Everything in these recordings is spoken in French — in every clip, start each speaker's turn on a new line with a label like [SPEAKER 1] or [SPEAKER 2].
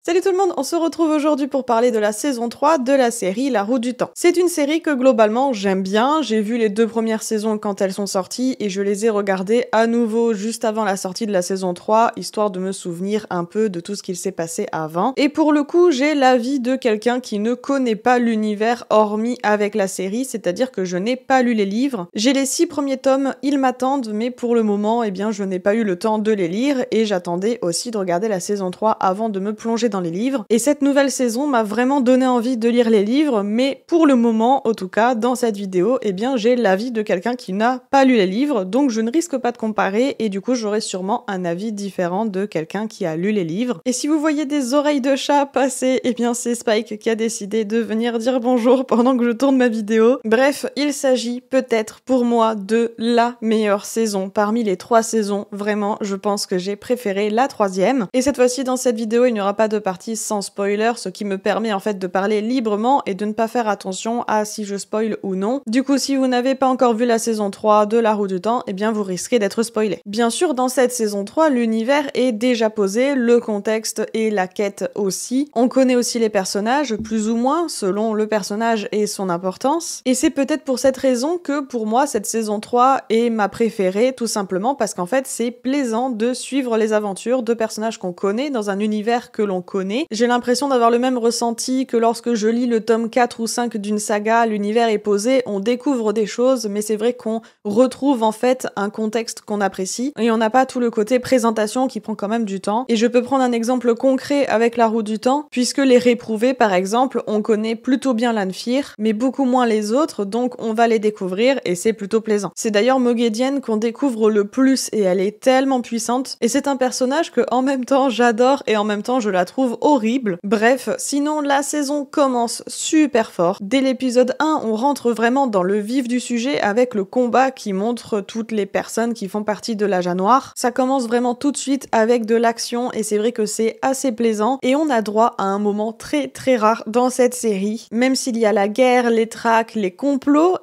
[SPEAKER 1] Salut tout le monde, on se retrouve aujourd'hui pour parler de la saison 3 de la série La Roue du Temps. C'est une série que globalement j'aime bien, j'ai vu les 2 premières saisons quand elles sont sorties et je les ai regardées à nouveau juste avant la sortie de la saison 3, histoire de me souvenir un peu de tout ce qu'il s'est passé avant. Et pour le coup, j'ai l'avis de quelqu'un qui ne connaît pas l'univers hormis avec la série, c'est-à-dire que je n'ai pas lu les livres. J'ai les 6 premiers tomes, ils m'attendent, mais pour le moment, je n'ai pas eu le temps de les lire et j'attendais aussi de regarder la saison 3 avant de me plonger dans les livres. Et cette nouvelle saison m'a vraiment donné envie de lire les livres, mais pour le moment, en tout cas, dans cette vidéo, j'ai l'avis de quelqu'un qui n'a pas lu les livres, donc je ne risque pas de comparer, et du coup, j'aurai sûrement un avis différent de quelqu'un qui a lu les livres. Et si vous voyez des oreilles de chat passer, c'est Spike qui a décidé de venir dire bonjour pendant que je tourne ma vidéo. Bref, il s'agit peut-être pour moi de la meilleure saison parmi les 3 saisons. Vraiment, je pense que j'ai préféré la 3e. Et cette fois-ci, dans cette vidéo, il n'y aura pas de partie sans spoiler, ce qui me permet en fait de parler librement et de ne pas faire attention à si je spoil ou non. Du coup, si vous n'avez pas encore vu la saison 3 de La Roue du Temps, vous risquez d'être spoilé. Bien sûr, dans cette saison 3, l'univers est déjà posé, le contexte et la quête aussi. On connaît aussi les personnages, plus ou moins, selon le personnage et son importance. Et c'est peut-être pour cette raison que, pour moi, cette saison 3 est ma préférée, tout simplement parce qu'en fait, c'est plaisant de suivre les aventures de personnages qu'on connaît dans un univers que l'on connaît. J'ai l'impression d'avoir le même ressenti que lorsque je lis le tome 4 ou 5 d'une saga, l'univers est posé, on découvre des choses, mais c'est vrai qu'on retrouve en fait un contexte qu'on apprécie, et on n'a pas tout le côté présentation qui prend quand même du temps. Et je peux prendre un exemple concret avec La Roue du Temps, puisque les réprouvés par exemple, on connaît plutôt bien Lanfear, mais beaucoup moins les autres, donc on va les découvrir et c'est plutôt plaisant. C'est d'ailleurs Moghedien qu'on découvre le plus et elle est tellement puissante, et c'est un personnage que en même temps j'adore et en même temps je la trouve horrible. Bref, sinon la saison commence super fort. Dès l'épisode 1, on rentre vraiment dans le vif du sujet avec le combat qui montre toutes les personnes qui font partie de l'Âge Noir. Ça commence vraiment tout de suite avec de l'action et c'est vrai que c'est assez plaisant et on a droit à un moment très très rare dans cette série. Même s'il y a la guerre, les traques, les complots,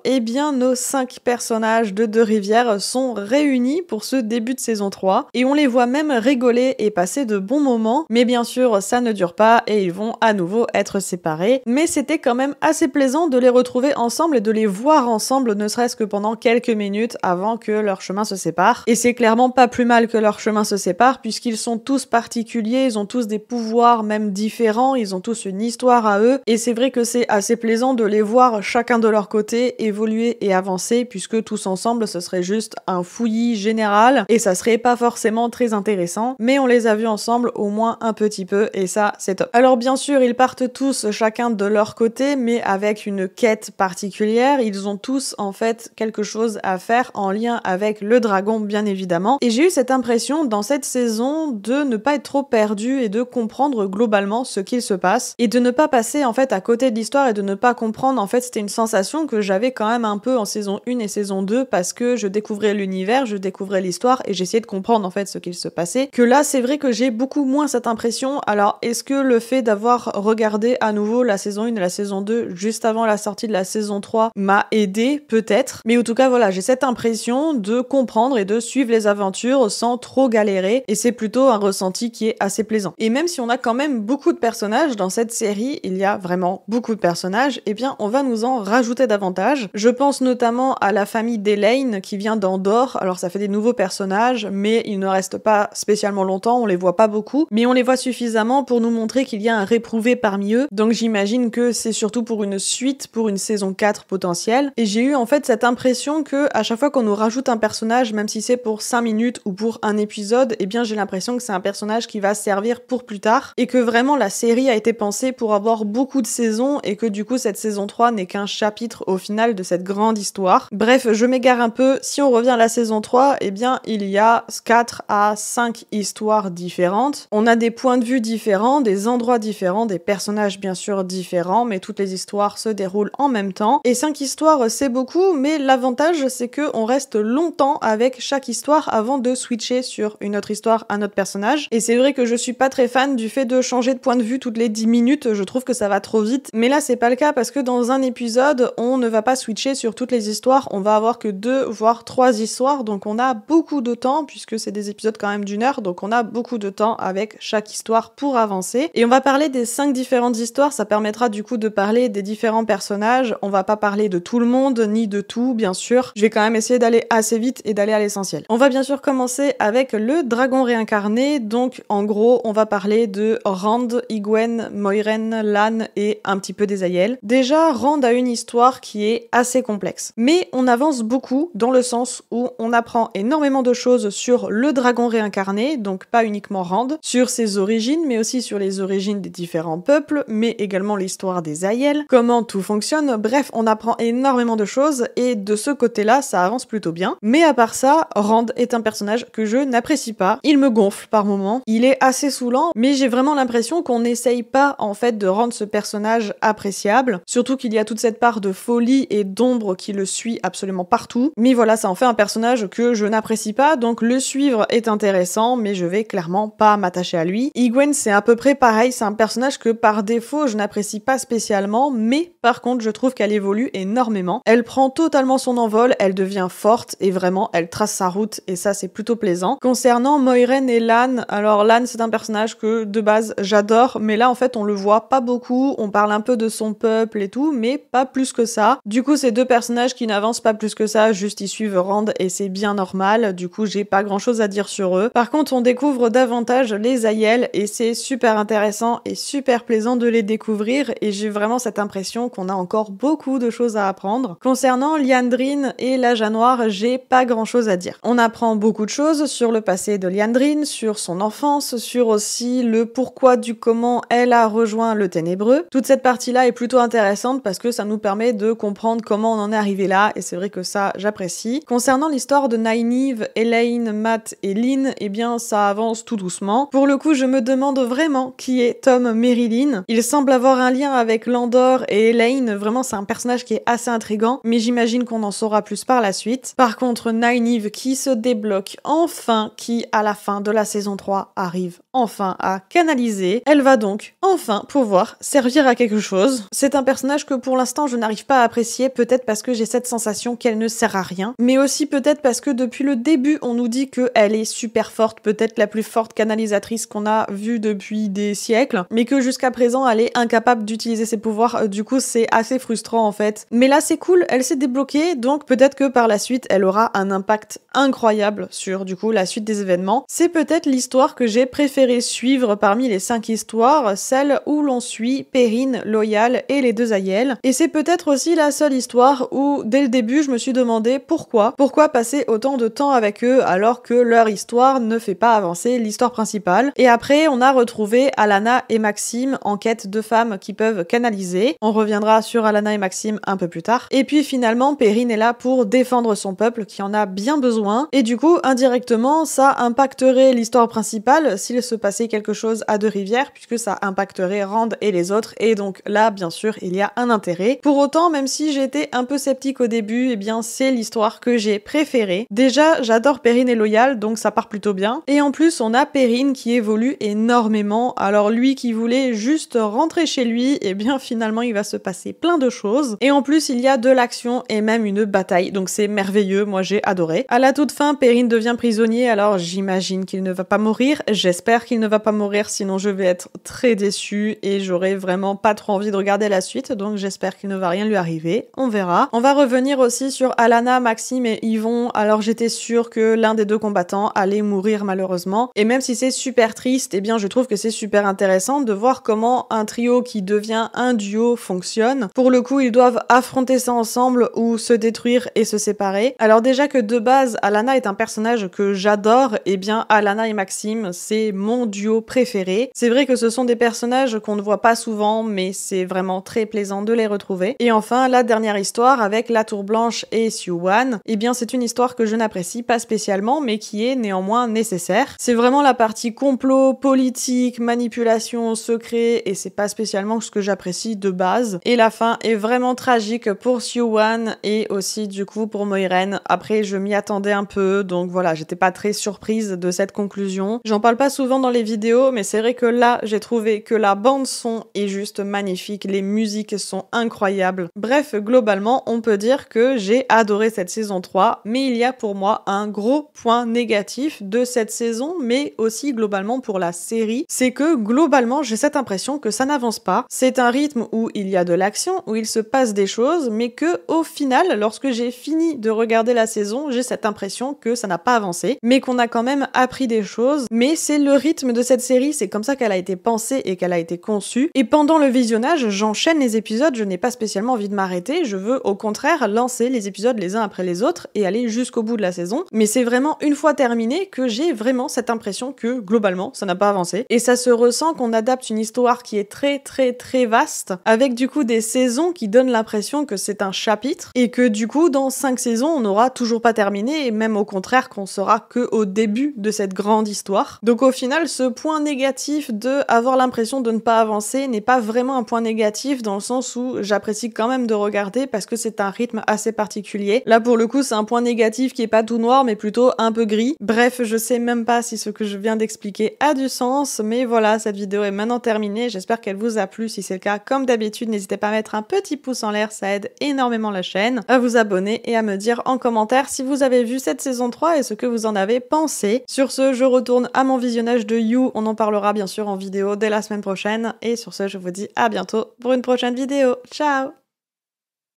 [SPEAKER 1] nos 5 personnages de Deux-Rivières sont réunis pour ce début de saison 3 et on les voit même rigoler et passer de bons moments, mais bien sûr ça ne dure pas et ils vont à nouveau être séparés. Mais c'était quand même assez plaisant de les retrouver ensemble et de les voir ensemble, ne serait-ce que pendant quelques minutes avant que leur chemin se sépare. Et c'est clairement pas plus mal que leur chemin se sépare puisqu'ils sont tous particuliers, ils ont tous des pouvoirs même différents, ils ont tous une histoire à eux et c'est vrai que c'est assez plaisant de les voir chacun de leur côté évoluer et avancer puisque tous ensemble ce serait juste un fouillis général et ça serait pas forcément très intéressant, mais on les a vus ensemble au moins un petit peu et ça c'est top. Alors bien sûr ils partent tous chacun de leur côté mais avec une quête particulière, ils ont tous en fait quelque chose à faire en lien avec le dragon bien évidemment, et j'ai eu cette impression dans cette saison de ne pas être trop perdu et de comprendre globalement ce qu'il se passe et de ne pas passer en fait à côté de l'histoire et de ne pas comprendre. En fait c'était une sensation que j'avais quand même un peu en saison 1 et saison 2 parce que je découvrais l'univers, je découvrais l'histoire et j'essayais de comprendre en fait ce qu'il se passait, que là c'est vrai que j'ai beaucoup moins cette impression. Alors est-ce que le fait d'avoir regardé à nouveau la saison 1 et la saison 2 juste avant la sortie de la saison 3 m'a aidé? Peut-être, mais en tout cas voilà, j'ai cette impression de comprendre et de suivre les aventures sans trop galérer et c'est plutôt un ressenti qui est assez plaisant. Et même si on a quand même beaucoup de personnages dans cette série, il y a vraiment beaucoup de personnages, on va nous en rajouter davantage. Je pense notamment à la famille d'Elaine qui vient d'Andorre. Alors ça fait des nouveaux personnages, mais ils ne restent pas spécialement longtemps, on les voit pas beaucoup, mais on les voit suffisamment pour nous montrer qu'il y a un réprouvé parmi eux, donc j'imagine que c'est surtout pour une suite, pour une saison 4 potentielle. Et j'ai eu en fait cette impression que à chaque fois qu'on nous rajoute un personnage, même si c'est pour 5 minutes ou pour un épisode, j'ai l'impression que c'est un personnage qui va servir pour plus tard, et que vraiment la série a été pensée pour avoir beaucoup de saisons, et que du coup cette saison 3 n'est qu'un chapitre au final de cette grande histoire. Bref, je m'égare un peu. Si on revient à la saison 3, il y a 4 à 5 histoires différentes. On a des points de vue différents, des endroits différents, des personnages bien sûr différents, mais toutes les histoires se déroulent en même temps. Et 5 histoires, c'est beaucoup, mais l'avantage, c'est que on reste longtemps avec chaque histoire avant de switcher sur une autre histoire, un autre personnage. Et c'est vrai que je suis pas très fan du fait de changer de point de vue toutes les 10 minutes, je trouve que ça va trop vite. Mais là, c'est pas le cas parce que dans un épisode, on ne va pas switcher sur toutes les histoires, on va avoir que 2 voire 3 histoires, donc on a beaucoup de temps, puisque c'est des épisodes quand même d'1 heure, donc on a beaucoup de temps avec chaque histoire pour pour avancer. Et on va parler des 5 différentes histoires, ça permettra du coup de parler des différents personnages. On va pas parler de tout le monde, ni de tout, bien sûr. Je vais quand même essayer d'aller assez vite et d'aller à l'essentiel. On va bien sûr commencer avec le dragon réincarné. Donc, en gros, on va parler de Rand, Egwene, Moiraine, Lan et un petit peu des Aiel. Déjà, Rand a une histoire qui est assez complexe. Mais on avance beaucoup dans le sens où on apprend énormément de choses sur le dragon réincarné, donc pas uniquement Rand, sur ses origines, mais aussi sur les origines des différents peuples, mais également l'histoire des Aiel, comment tout fonctionne. Bref, on apprend énormément de choses et de ce côté-là, ça avance plutôt bien. Mais à part ça, Rand est un personnage que je n'apprécie pas. Il me gonfle par moments. Il est assez saoulant, mais j'ai vraiment l'impression qu'on n'essaye pas en fait de rendre ce personnage appréciable. Surtout qu'il y a toute cette part de folie et d'ombre qui le suit absolument partout. Mais voilà, ça en fait un personnage que je n'apprécie pas, donc le suivre est intéressant, mais je vais clairement pas m'attacher à lui. Egwene, c'est à peu près pareil, c'est un personnage que par défaut je n'apprécie pas spécialement, mais par contre je trouve qu'elle évolue énormément. Elle prend totalement son envol, elle devient forte et vraiment elle trace sa route et ça c'est plutôt plaisant. Concernant Moiraine et Lan, alors Lan c'est un personnage que de base j'adore, mais là en fait on le voit pas beaucoup, on parle un peu de son peuple et tout, mais pas plus que ça. Du coup c'est deux personnages qui n'avancent pas plus que ça, juste ils suivent Rand et c'est bien normal, du coup j'ai pas grand chose à dire sur eux. Par contre on découvre davantage les Aiel et c'est super intéressant et super plaisant de les découvrir et j'ai vraiment cette impression qu'on a encore beaucoup de choses à apprendre. Concernant Liandrin et la Jas Noire, j'ai pas grand chose à dire. On apprend beaucoup de choses sur le passé de Liandrin, sur son enfance, sur aussi le pourquoi du comment elle a rejoint le Ténébreux. Toute cette partie-là est plutôt intéressante parce que ça nous permet de comprendre comment on en est arrivé là et c'est vrai que ça j'apprécie. Concernant l'histoire de Nynaeve, Elayne, Mat et Lyn, eh bien ça avance tout doucement. Pour le coup, je me demande vraiment qui est Tom Merrilin. Il semble avoir un lien avec Landor et Elayne, vraiment c'est un personnage qui est assez intriguant, mais j'imagine qu'on en saura plus par la suite. Par contre, Nynaeve qui se débloque enfin, qui à la fin de la saison 3 arrive enfin à canaliser, elle va donc enfin pouvoir servir à quelque chose. C'est un personnage que pour l'instant je n'arrive pas à apprécier, peut-être parce que j'ai cette sensation qu'elle ne sert à rien, mais aussi peut-être parce que depuis le début on nous dit qu'elle est super forte, peut-être la plus forte canalisatrice qu'on a vue depuis des siècles, mais que jusqu'à présent elle est incapable d'utiliser ses pouvoirs, du coup c'est assez frustrant en fait. Mais là c'est cool, elle s'est débloquée, donc peut-être que par la suite elle aura un impact incroyable sur du coup la suite des événements. C'est peut-être l'histoire que j'ai préféré suivre parmi les 5 histoires, celle où l'on suit Perrine, Loial et les deux Aiel. Et c'est peut-être aussi la seule histoire où, dès le début, je me suis demandé pourquoi passer autant de temps avec eux alors que leur histoire ne fait pas avancer l'histoire principale. Et après, on a retrouvé Alanna et Maxime en quête de femmes qui peuvent canaliser. On reviendra sur Alanna et Maxime un peu plus tard. Et puis finalement, Perrine est là pour défendre son peuple qui en a bien besoin. Et du coup, indirectement, ça impacterait l'histoire principale s'il se passait quelque chose à Deux-Rivières, puisque ça impacterait Rand et les autres, et donc là, bien sûr, il y a un intérêt. Pour autant, même si j'étais un peu sceptique au début, eh bien, c'est l'histoire que j'ai préférée. Déjà, j'adore Perrine et Loial, donc ça part plutôt bien. Et en plus, on a Perrine qui évolue énormément. Alors lui qui voulait juste rentrer chez lui, eh bien, finalement, il va se passer plein de choses. Et en plus, il y a de l'action et même une bataille, donc c'est merveilleux, moi j'ai adoré. À la toute fin, Perrine devient prisonnier, alors j'imagine qu'il ne va pas mourir, j'espère qu'il ne va pas mourir, sinon je vais être très déçue et j'aurai vraiment pas trop envie de regarder la suite, donc j'espère qu'il ne va rien lui arriver, on verra. On va revenir aussi sur Alanna, Maxime et Yvon, alors j'étais sûre que l'un des deux combattants allait mourir malheureusement, et même si c'est super triste, eh bien je trouve que c'est super intéressant de voir comment un trio qui devient un duo fonctionne. Pour le coup, ils doivent affronter ça ensemble ou se détruire et se séparer. Alors déjà que de base, Alanna est un personnage que j'adore, eh bien Alanna et Maxime, c'est mon duo préféré. C'est vrai que ce sont des personnages qu'on ne voit pas souvent, mais c'est vraiment très plaisant de les retrouver. Et enfin, la dernière histoire avec la Tour Blanche et Siuan, eh bien c'est une histoire que je n'apprécie pas spécialement, mais qui est néanmoins nécessaire. C'est vraiment la partie complot, politique, manipulation, secret, et c'est pas spécialement ce que j'apprécie de base. Et la fin est vraiment tragique pour Siuan et aussi du coup pour Moiraine. Après, je m'y attendais un peu, donc voilà, j'étais pas très surprise de cette conclusion. J'en parle pas souvent dans les vidéos, mais c'est vrai que là, j'ai trouvé que la bande son est juste magnifique, les musiques sont incroyables. Bref, globalement, on peut dire que j'ai adoré cette saison 3, mais il y a pour moi un gros point négatif de cette saison, mais aussi globalement pour la série série, c'est que globalement j'ai cette impression que ça n'avance pas. C'est un rythme où il y a de l'action, où il se passe des choses, mais que au final, lorsque j'ai fini de regarder la saison, j'ai cette impression que ça n'a pas avancé, mais qu'on a quand même appris des choses. Mais c'est le rythme de cette série, c'est comme ça qu'elle a été pensée et qu'elle a été conçue. Et pendant le visionnage, j'enchaîne les épisodes, je n'ai pas spécialement envie de m'arrêter, je veux au contraire lancer les épisodes les uns après les autres et aller jusqu'au bout de la saison. Mais c'est vraiment une fois terminé que j'ai vraiment cette impression que globalement ça n'a pas avancé. Et ça se ressent qu'on adapte une histoire qui est très vaste, avec du coup des saisons qui donnent l'impression que c'est un chapitre, et que du coup dans 5 saisons on n'aura toujours pas terminé, et même au contraire qu'on sera que au début de cette grande histoire. Donc au final, ce point négatif de avoir l'impression de ne pas avancer n'est pas vraiment un point négatif, dans le sens où j'apprécie quand même de regarder parce que c'est un rythme assez particulier. Là pour le coup c'est un point négatif qui est pas tout noir mais plutôt un peu gris. Bref, je sais même pas si ce que je viens d'expliquer a du sens, mais voilà, cette vidéo est maintenant terminée, j'espère qu'elle vous a plu. Si c'est le cas, comme d'habitude, n'hésitez pas à mettre un petit pouce en l'air, ça aide énormément la chaîne, à vous abonner et à me dire en commentaire si vous avez vu cette saison 3 et ce que vous en avez pensé. Sur ce, je retourne à mon visionnage de You, on en parlera bien sûr en vidéo dès la semaine prochaine, et sur ce, je vous dis à bientôt pour une prochaine vidéo. Ciao!